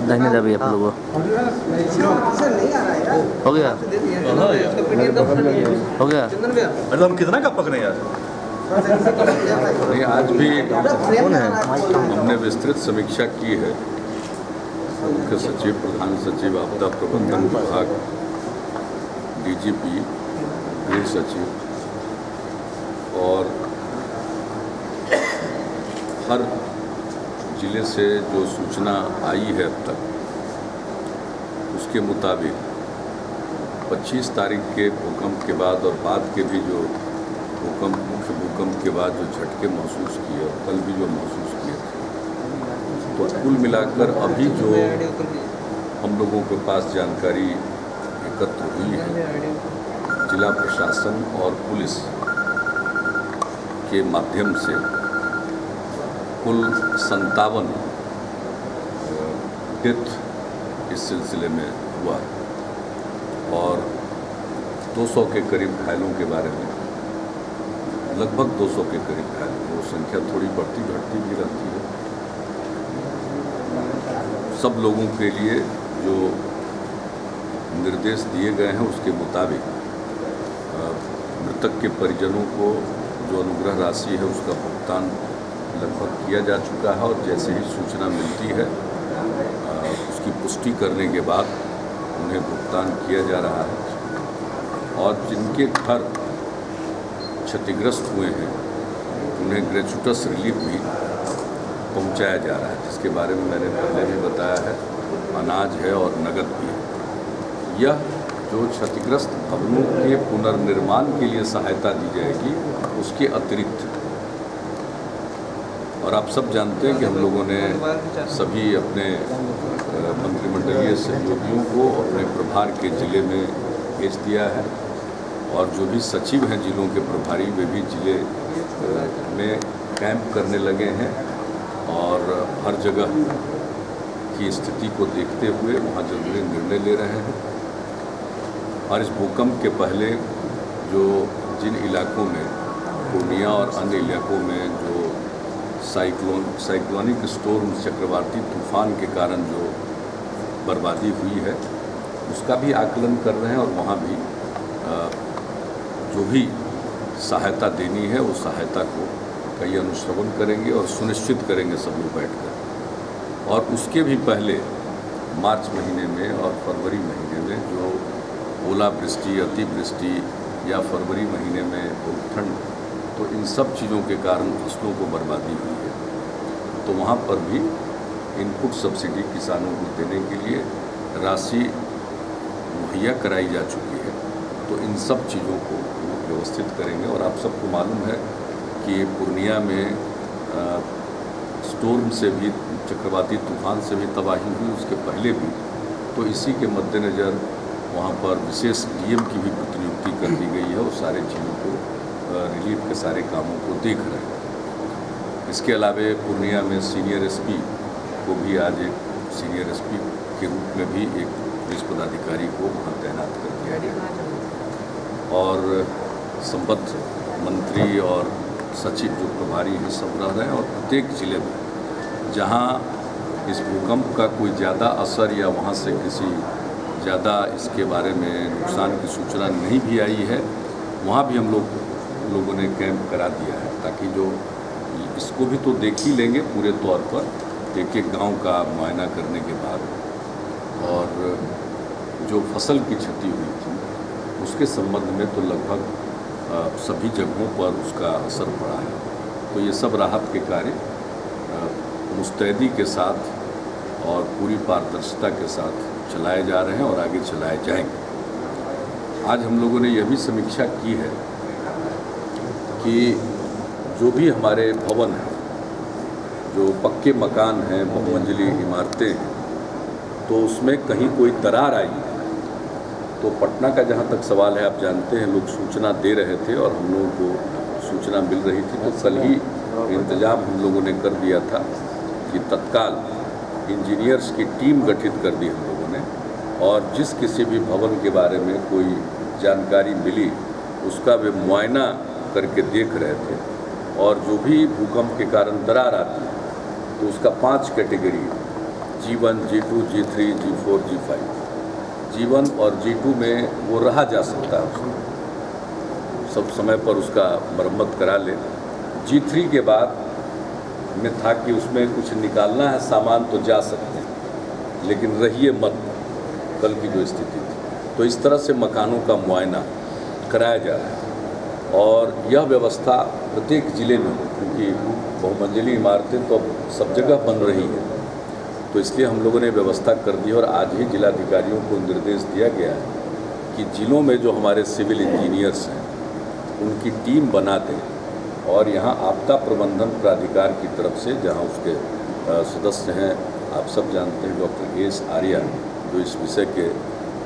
धन्यवाद भैया आप लोगों को। हो गया हो गया। अरे हम कितना का पकड़े यार। नहीं, आज भी हमने विस्तृत समीक्षा की है। मुख्य सचिव, प्रधान सचिव, आपदा प्रबंधन विभाग, डीजीपी, गृह सचिव और हर जिले से जो सूचना आई है अब तक, उसके मुताबिक 25 तारीख के भूकंप के बाद और बाद के भी जो मुख्य भूकंप के बाद जो झटके महसूस किए और कल भी जो महसूस किए थे, तो कुल मिलाकर अभी जो हम लोगों के पास जानकारी एकत्र हुई है, जिला प्रशासन और पुलिस के माध्यम से कुल 57 डेथ इस सिलसिले में हुआ और 200 के करीब घायलों के बारे में, लगभग 200 के करीब घायल। वो संख्या थोड़ी बढ़ती घटती भी रहती है। सब लोगों के लिए जो निर्देश दिए गए हैं उसके मुताबिक मृतक के परिजनों को जो अनुग्रह राशि है उसका भुगतान लगभग किया जा चुका है और जैसे ही सूचना मिलती है उसकी पुष्टि करने के बाद उन्हें भुगतान किया जा रहा है। और जिनके घर क्षतिग्रस्त हुए हैं उन्हें ग्रेचुटस रिलीफ भी पहुंचाया जा रहा है, जिसके बारे में मैंने पहले भी बताया है। अनाज है और नगद भी है। यह जो क्षतिग्रस्त भवनों के पुनर्निर्माण के लिए सहायता दी जाएगी उसके अतिरिक्त, और आप सब जानते हैं कि हम लोगों ने सभी अपने मंत्रिमंडलीय सहयोगियों को अपने प्रभार के ज़िले में भेज दिया है और जो भी सचिव हैं जिलों के प्रभारी, वे भी ज़िले में कैंप करने लगे हैं और हर जगह की स्थिति को देखते हुए वहाँ जरूरी निर्णय ले रहे हैं। और इस भूकंप के पहले जो जिन इलाकों में, पूर्णिया और अन्य इलाकों में जो साइक्लोनिक स्टॉर्म चक्रवाती तूफान के कारण जो बर्बादी हुई है उसका भी आकलन कर रहे हैं और वहाँ भी जो भी सहायता देनी है उस सहायता को कई अनुश्रवण करेंगे और सुनिश्चित करेंगे सब लोग बैठकर। और उसके भी पहले मार्च महीने में और फरवरी महीने में जो ओलावृष्टि, अतिवृष्टि या फरवरी महीने में बहुत ठंड, तो इन सब चीज़ों के कारण फसलों को बर्बादी हुई है। तो वहाँ पर भी इनपुट सब्सिडी किसानों को देने के लिए राशि मुहैया कराई जा चुकी है। तो इन सब चीज़ों को व्यवस्थित करेंगे। और आप सबको मालूम है कि पूर्णिया में स्टॉर्म से भी, चक्रवाती तूफान से भी तबाही हुई, उसके पहले भी। तो इसी के मद्देनज़र वहाँ पर विशेष डीएम की भी प्रतिनियुक्ति कर दी गई है और सारे चीज़ों को, रिलीफ के सारे कामों को देख रहे हैं। इसके अलावा पूर्णिया में सीनियर एसपी को भी आज एक सीनियर एसपी के रूप में भी एक पुलिस पदाधिकारी को वहाँ तैनात कर दिया गया और संबद्ध मंत्री और सचिव जो प्रभारी हैं सब रह रहे हैं। और प्रत्येक जिले में जहाँ इस भूकंप का कोई ज़्यादा असर या वहाँ से किसी ज़्यादा इसके बारे में नुकसान की सूचना नहीं भी आई है, वहाँ भी हम लोगों ने कैंप करा दिया है ताकि जो इसको भी तो देख ही लेंगे पूरे तौर पर, एक एक गाँव का मुआयना करने के बाद, और जो फसल की क्षति हुई थी उसके संबंध में तो लगभग सभी जगहों पर उसका असर पड़ा है। तो ये सब राहत के कार्य मुस्तैदी के साथ और पूरी पारदर्शिता के साथ चलाए जा रहे हैं और आगे चलाए जाएंगे। आज हम लोगों ने यह भी समीक्षा की है कि जो भी हमारे भवन हैं, जो पक्के मकान हैं, बहुमंजिली इमारतें हैं, तो उसमें कहीं कोई दरार आई है तो पटना का जहाँ तक सवाल है, आप जानते हैं लोग सूचना दे रहे थे और हम लोगों को सूचना मिल रही थी। तो कल ही इंतजाम हम लोगों ने कर दिया था कि तत्काल इंजीनियर्स की टीम गठित कर दी हम लोगों ने, और जिस किसी भी भवन के बारे में कोई जानकारी मिली उसका वे मुआयना करके देख रहे थे। और जो भी भूकंप के कारण दरार आती है तो उसका 5 category G1, G2, G3, G4, G5। G1 और G2 में वो रहा जा सकता है, उसको सब समय पर उसका मरम्मत करा ले। G3 के बाद में था कि उसमें कुछ निकालना है सामान तो जा सकते हैं, लेकिन रहिए मत, कल की जो स्थिति थी। तो इस तरह से मकानों का मुआयना कराया जा रहा है और यह व्यवस्था प्रत्येक ज़िले में हो, क्योंकि बहुमंजिली इमारतें तो अब सब जगह बन रही हैं, तो इसलिए हम लोगों ने व्यवस्था कर दी। और आज ही जिलाधिकारियों को निर्देश दिया गया है कि जिलों में जो हमारे सिविल इंजीनियर्स हैं उनकी टीम बना दें और यहाँ आपदा प्रबंधन प्राधिकार की तरफ से, जहाँ उसके सदस्य हैं आप सब जानते हैं, डॉक्टर एस आर्या, जो इस विषय के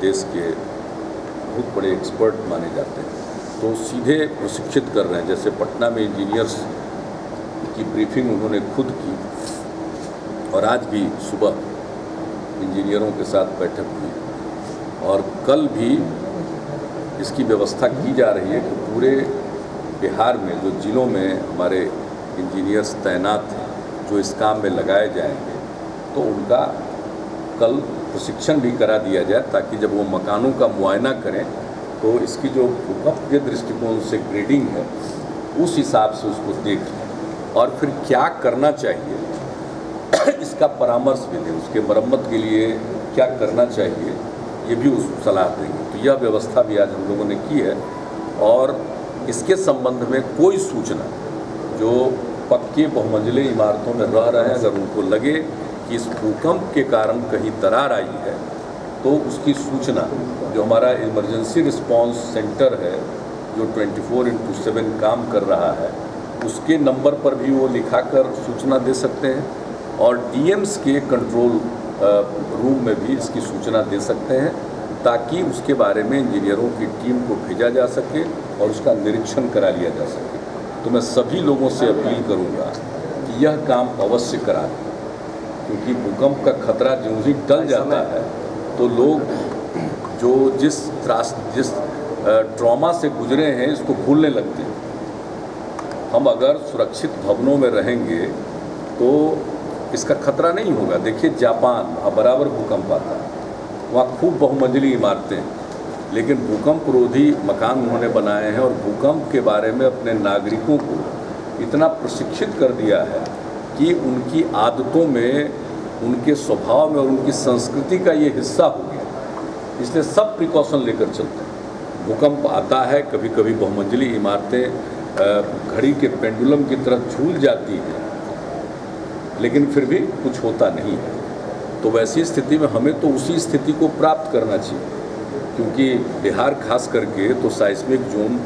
देश के बहुत बड़े एक्सपर्ट माने जाते हैं, तो सीधे प्रशिक्षित कर रहे हैं। जैसे पटना में इंजीनियर्स की ब्रीफिंग उन्होंने खुद की और आज भी सुबह इंजीनियरों के साथ बैठक हुई और कल भी इसकी व्यवस्था की जा रही है कि पूरे बिहार में जो ज़िलों में हमारे इंजीनियर्स तैनात हैं जो इस काम में लगाए जाएंगे, तो उनका कल प्रशिक्षण भी करा दिया जाए, ताकि जब वो मकानों का मुआयना करें तो इसकी जो भूकंप के दृष्टिकोण से ग्रेडिंग है उस हिसाब से उसको देख लें और फिर क्या करना चाहिए इसका परामर्श भी दें, उसके मरम्मत के लिए क्या करना चाहिए ये भी उस सलाह देंगे। तो यह व्यवस्था भी आज हम लोगों ने की है और इसके संबंध में कोई सूचना जो पक्के बहुमंजिले इमारतों में रह रहे हैं, अगर उनको लगे कि इस भूकंप के कारण कहीं दरार आई है, तो उसकी सूचना जो हमारा इमरजेंसी रिस्पांस सेंटर है जो 24/7 काम कर रहा है, उसके नंबर पर भी वो लिखाकर सूचना दे सकते हैं और डीएम्स के कंट्रोल रूम में भी इसकी सूचना दे सकते हैं, ताकि उसके बारे में इंजीनियरों की टीम को भेजा जा सके और उसका निरीक्षण करा लिया जा सके। तो मैं सभी लोगों से अपील करूंगा कि यह काम अवश्य करा दें, क्योंकि भूकंप का खतरा जो ही टल जाता है तो लोग जो जिस ट्रॉमा से गुजरे हैं इसको भूलने लगते हैं। हम अगर सुरक्षित भवनों में रहेंगे तो इसका खतरा नहीं होगा। देखिए जापान, वहाँ बराबर भूकंप आता है, वहाँ खूब बहुमंजिली इमारतें हैं, लेकिन भूकंप रोधी मकान उन्होंने बनाए हैं और भूकंप के बारे में अपने नागरिकों को इतना प्रशिक्षित कर दिया है कि उनकी आदतों में, उनके स्वभाव में और उनकी संस्कृति का ये हिस्सा हो गया। इसलिए सब प्रिकॉशन लेकर चलते हैं। भूकंप आता है, कभी कभी बहुमंजिली इमारतें घड़ी के पेंडुलम की तरह झूल जाती हैं, लेकिन फिर भी कुछ होता नहीं है। तो वैसी स्थिति में हमें तो उसी स्थिति को प्राप्त करना चाहिए, क्योंकि बिहार खास करके तो साइस्मिक जोन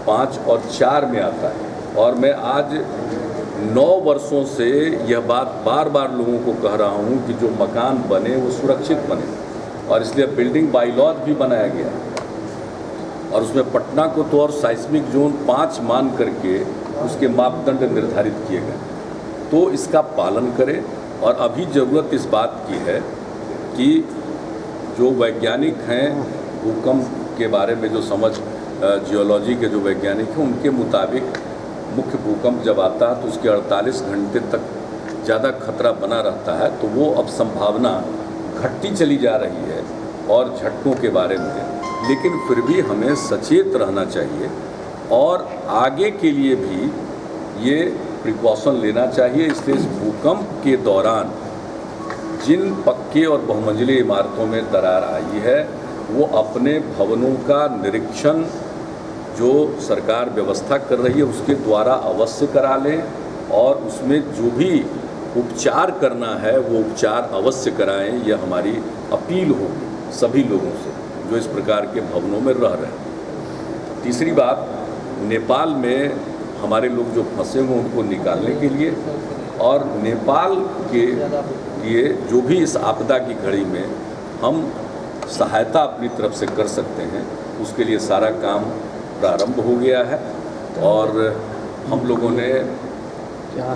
5 और 4 में आता है। और मैं आज 9 वर्षों से यह बात बार बार लोगों को कह रहा हूँ कि जो मकान बने वो सुरक्षित बने, और इसलिए बिल्डिंग बाईलॉज भी बनाया गया और उसमें पटना को तो और साइस्मिक जोन 5 मान करके उसके मापदंड निर्धारित किए गए। तो इसका पालन करें। और अभी ज़रूरत इस बात की है कि जो वैज्ञानिक हैं भूकंप के बारे में जो समझ जियोलॉजी के जो वैज्ञानिक हैं, उनके मुताबिक मुख्य भूकंप जब आता है तो उसके 48 घंटे तक ज़्यादा खतरा बना रहता है। तो वो अब संभावना घटती चली जा रही है और झटकों के बारे में, लेकिन फिर भी हमें सचेत रहना चाहिए और आगे के लिए भी ये प्रिकॉशन लेना चाहिए। इसलिए इस भूकंप के दौरान जिन पक्के और बहुमंजिली इमारतों में दरार आई है वो अपने भवनों का निरीक्षण जो सरकार व्यवस्था कर रही है उसके द्वारा अवश्य करा लें और उसमें जो भी उपचार करना है वो उपचार अवश्य कराएं। यह हमारी अपील होगी सभी लोगों से जो इस प्रकार के भवनों में रह रहे हैं। तीसरी बात, नेपाल में हमारे लोग जो फंसे हुए उनको निकालने के लिए और नेपाल के लिए जो भी इस आपदा की घड़ी में हम सहायता अपनी तरफ से कर सकते हैं, उसके लिए सारा काम प्रारंभ हो गया है। और हम लोगों ने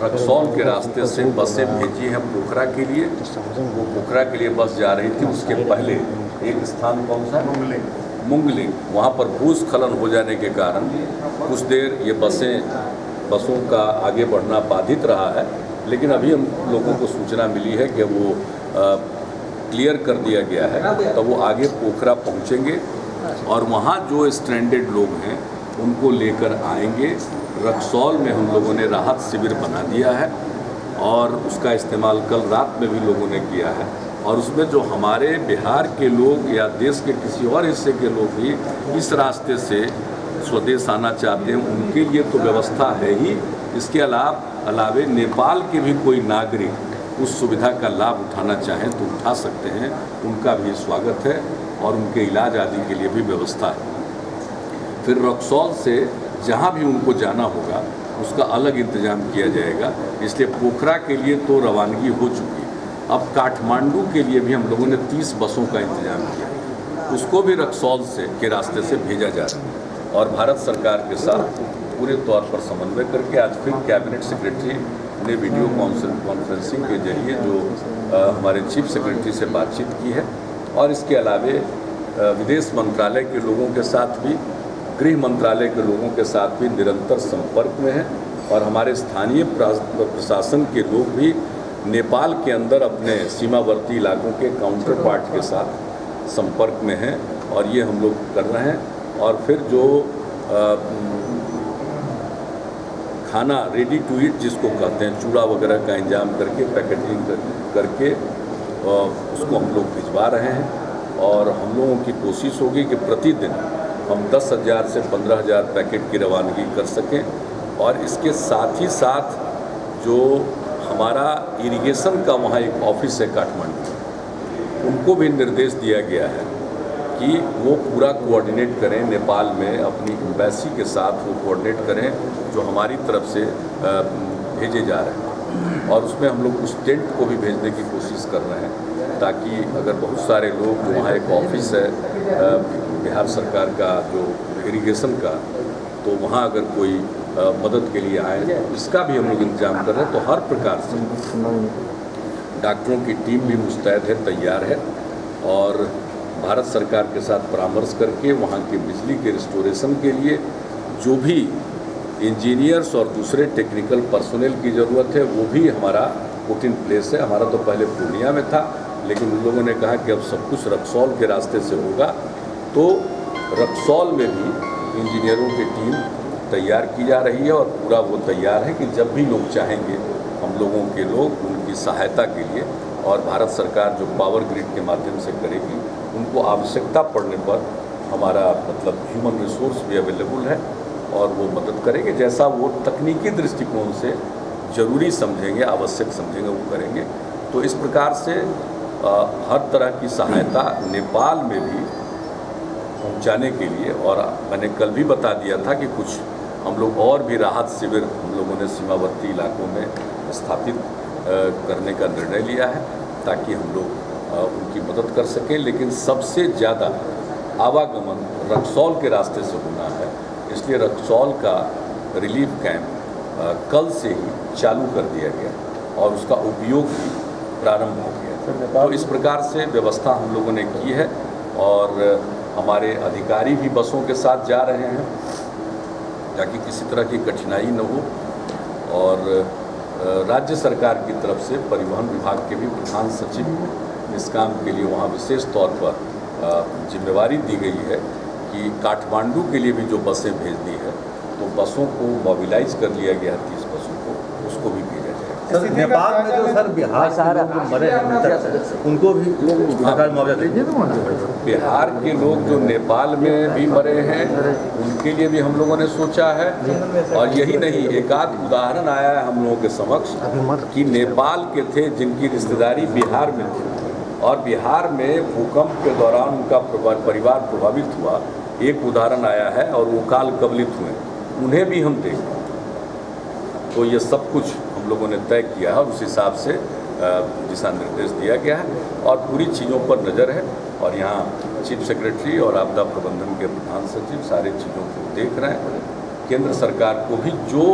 रक्सौल के रास्ते से बसें भेजी हैं पोखरा के लिए। वो पोखरा के लिए बस जा रही थी, उसके पहले एक स्थान कौन सा, मुंगलिंग, वहाँ पर भूस्खलन हो जाने के कारण कुछ देर ये बसों का आगे बढ़ना बाधित रहा है। लेकिन अभी हम लोगों को सूचना मिली है कि वो क्लियर कर दिया गया है, तो वो आगे पोखरा पहुंचेंगे और वहाँ जो स्ट्रैंडेड लोग हैं उनको लेकर आएंगे। रक्सौल में हम लोगों ने राहत शिविर बना दिया है और उसका इस्तेमाल कल रात में भी लोगों ने किया है, और उसमें जो हमारे बिहार के लोग या देश के किसी और हिस्से के लोग भी इस रास्ते से स्वदेश आना चाहते हैं उनके लिए तो व्यवस्था है ही। इसके अलावे नेपाल के भी कोई नागरिक उस सुविधा का लाभ उठाना चाहें तो उठा सकते हैं, उनका भी स्वागत है और उनके इलाज आदि के लिए भी व्यवस्था है। फिर रक्सौल से जहाँ भी उनको जाना होगा उसका अलग इंतजाम किया जाएगा। इसलिए पोखरा के लिए तो रवानगी हो चुकी है। अब काठमांडू के लिए भी हम लोगों ने 30 बसों का इंतजाम किया, उसको भी रक्सौल के रास्ते से भेजा जा रहा है। और भारत सरकार के साथ पूरे तौर पर समन्वय करके आज फिर कैबिनेट सेक्रेटरी ने वीडियो कॉन्फ्रेंसिंग के जरिए जो हमारे चीफ सेक्रेटरी से बातचीत की है, और इसके अलावे विदेश मंत्रालय के लोगों के साथ भी, गृह मंत्रालय के लोगों के साथ भी निरंतर संपर्क में हैं, और हमारे स्थानीय प्रशासन के लोग भी नेपाल के अंदर अपने सीमावर्ती इलाकों के काउंटर पार्ट के साथ संपर्क में हैं, और ये हम लोग कर रहे हैं। और फिर जो खाना रेडी टू ईट जिसको कहते हैं, चूड़ा वगैरह का इंतजाम करके पैकेजिंग करके उसको हम लोग भिजवा रहे हैं। और हम लोगों की कोशिश होगी कि प्रतिदिन हम 10,000 से 15,000 पैकेट की रवानगी कर सकें। और इसके साथ ही साथ जो हमारा इरिगेशन का वहाँ एक ऑफिस है काठमांडू, उनको भी निर्देश दिया गया है कि वो पूरा कोऑर्डिनेट करें नेपाल में अपनी एम्बेसी के साथ, वो कोऑर्डिनेट करें जो हमारी तरफ से भेजे जा रहे हैं। और उसमें हम लोग उस टेंट को भी भेजने की कोशिश कर रहे हैं, ताकि अगर बहुत सारे लोग, वहाँ एक ऑफिस है बिहार सरकार का जो इरिगेशन का, तो वहाँ अगर कोई मदद के लिए आए तो इसका भी हम लोग इंतजाम कर रहे हैं। तो हर प्रकार से डॉक्टरों की टीम भी मुस्तैद है, तैयार है, और भारत सरकार के साथ परामर्श करके वहाँ की बिजली के रिस्टोरेशन के लिए जो भी इंजीनियर्स और दूसरे टेक्निकल पर्सोनेल की ज़रूरत है वो भी हमारा पुट इन प्लेस है। हमारा तो पहले पूर्णिया में था, लेकिन उन लोगों ने कहा कि अब सब कुछ रक्सौल के रास्ते से होगा, तो रक्सौल में भी इंजीनियरों की टीम तैयार की जा रही है, और पूरा वो तैयार है कि जब भी लोग चाहेंगे हम लोगों के लोग उनकी सहायता के लिए, और भारत सरकार जो पावर ग्रिड के माध्यम से करेगी, उनको आवश्यकता पड़ने पर हमारा मतलब ह्यूमन रिसोर्स भी अवेलेबल है और वो मदद करेंगे। जैसा वो तकनीकी दृष्टिकोण से ज़रूरी समझेंगे, आवश्यक समझेंगे, वो करेंगे। तो इस प्रकार से हर तरह की सहायता नेपाल में भी पहुंचाने के लिए, और मैंने कल भी बता दिया था कि कुछ हम लोग और भी राहत शिविर हम लोगों ने सीमावर्ती इलाकों में स्थापित करने का निर्णय लिया है, ताकि हम लोग उनकी मदद कर सकें। लेकिन सबसे ज़्यादा आवागमन रक्सौल के रास्ते से होना है, इसलिए रक्सौल का रिलीफ कैंप कल से ही चालू कर दिया गया और उसका उपयोग भी प्रारंभ हो गया। तो इस प्रकार से व्यवस्था हम लोगों ने की है, और हमारे अधिकारी भी बसों के साथ जा रहे हैं ताकि किसी तरह की कठिनाई न हो। और राज्य सरकार की तरफ से परिवहन विभाग के भी प्रधान सचिव इस काम के लिए वहाँ विशेष तौर पर जिम्मेवारी दी गई है कि काठमांडू के लिए भी जो बसें भेजनी है, तो बसों को मोबिलाइज कर लिया गया है, 30 बसों को, उसको भी भेजा जाएगा। सर नेपाल में जो सर बिहार से लोग जो मरे हैं उनको भी सरकार मुआवजा देगी। बिहार के लोग जो नेपाल में भी मरे हैं उनके लिए भी हम लोगों ने सोचा है। और यही नहीं, एक आध उदाहरण आया है हम लोगों के समक्ष कि नेपाल के थे जिनकी रिश्तेदारी बिहार में थी, और बिहार में भूकंप के दौरान उनका परिवार प्रभावित हुआ, एक उदाहरण आया है, और वो काल कबलित हुए, उन्हें भी हम देंगे। तो ये सब कुछ हम लोगों ने तय किया है और उस हिसाब से दिशा निर्देश दिया गया है, और पूरी चीज़ों पर नज़र है। और यहाँ चीफ सेक्रेटरी और आपदा प्रबंधन के प्रधान सचिव सारे चीज़ों को देख रहे हैं। केंद्र सरकार को भी जो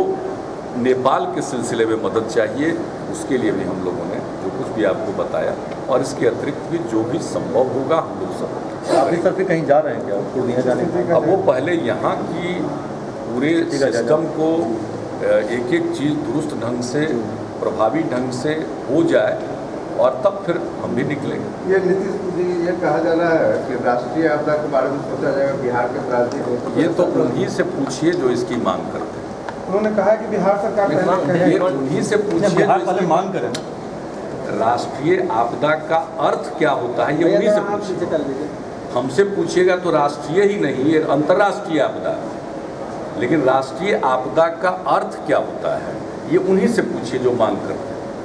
नेपाल के सिलसिले में मदद चाहिए उसके लिए भी हम लोगों ने जो कुछ भी आपको बताया, और इसके अतिरिक्त भी जो भी संभव होगा हम लोग सब। अभी सर फिर कहीं जा रहे हैं क्या पूर्णिया जाने के? अब वो पहले यहाँ की पूरे सिस्टम को एक एक चीज़ दुरुस्त ढंग से, प्रभावी ढंग से हो जाए, और तब फिर हम भी निकलेंगे। ये नीतीश जी ये कहा जा रहा है कि राष्ट्रीय आपदा के बारे में सोचा जाएगा, बिहार के प्राथमिक हो ये तो उन्हीं से पूछिए जो इसकी मांग करते हैं। उन्होंने कहा कि बिहार सरकार ये उन्हीं से पूछिए बिहार जो पहले इसकी मांग करें ना। राष्ट्रीय आपदा का अर्थ क्या होता है, ये उन्हीं से पूछिए। हमसे पूछिएगा तो राष्ट्रीय ही नहीं, ये अंतर्राष्ट्रीय आपदा है। लेकिन राष्ट्रीय आपदा का अर्थ क्या होता है, ये उन्हीं से पूछिए जो मांग करते हैं।